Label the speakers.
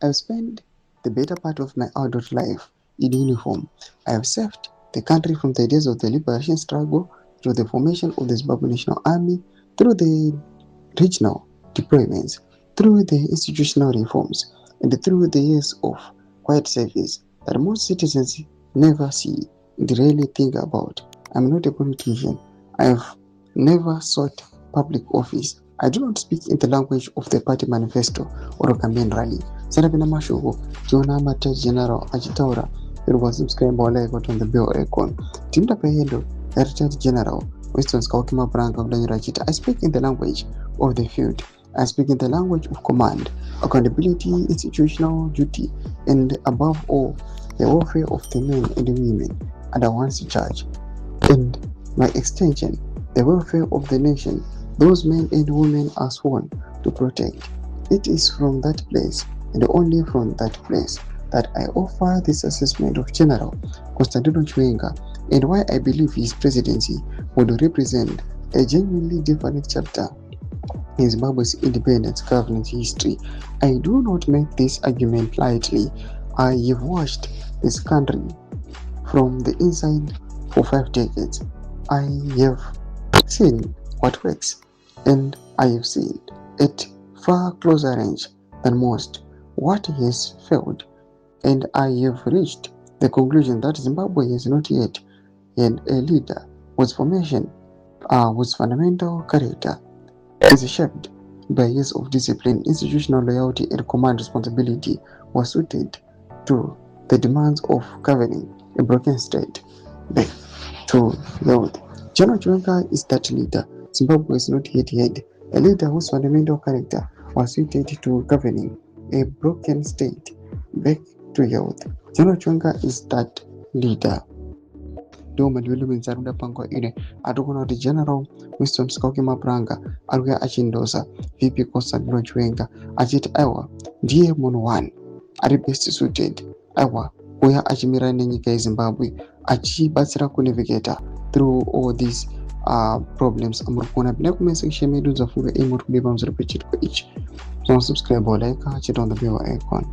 Speaker 1: I've spent the better part of my adult life in uniform. I have served the country from the days of the liberation struggle to the formation of the Zimbabwe National Army, through the regional deployments, through the institutional reforms, and through the years of quiet service that most citizens never see and rarely think about. I'm not a politician. I have never sought public office. I do not speak in the language of the party manifesto or a campaign rally. Sarabina Mashugo, Jonah Mate General Achitaura, there was subscribed by on the bill icon. Timda Payendo, Retired General, Winston Skawkima Brank of Rajita. I speak in the language of the field. I speak in the language of command, accountability, institutional duty, and above all, the welfare of the men and the women under one's charge. And by extension, the welfare of the nation, those men and women are sworn to protect. It is from that place, and only from that place, that I offer this assessment of General Constantino Chiwenga and why I believe his presidency would represent a genuinely different chapter in Zimbabwe's independence governance history. I do not make this argument lightly. I have watched this country from the inside for 5 decades. I have seen what works, and I have seen at far closer range than most what has failed, and I have reached the conclusion that Zimbabwe has not yet had a leader whose fundamental character is shaped by years of discipline, institutional loyalty, and command responsibility was suited to the demands of governing a broken state back to youth. General Chiwenga is that leader. Zimbabwe is not yet had a leader whose fundamental character was suited to governing a broken state back to youth. General Chiwenga is that leader. Doma development zaruda pango ine atukona kuti General Winston Skauke Mapranga arikuya achindosa VP Constantino Chiwenga achiti aiwa ndiye munhu one ari best suited aiwa kuya achimirana nenyika yeZimbabwe achibatsira kunavigata through all these problems amuri kuona pina kumene section medu dzafunga muri kudai pamusoro pechitiko ichi. So subscribe or like, hit on the bell icon.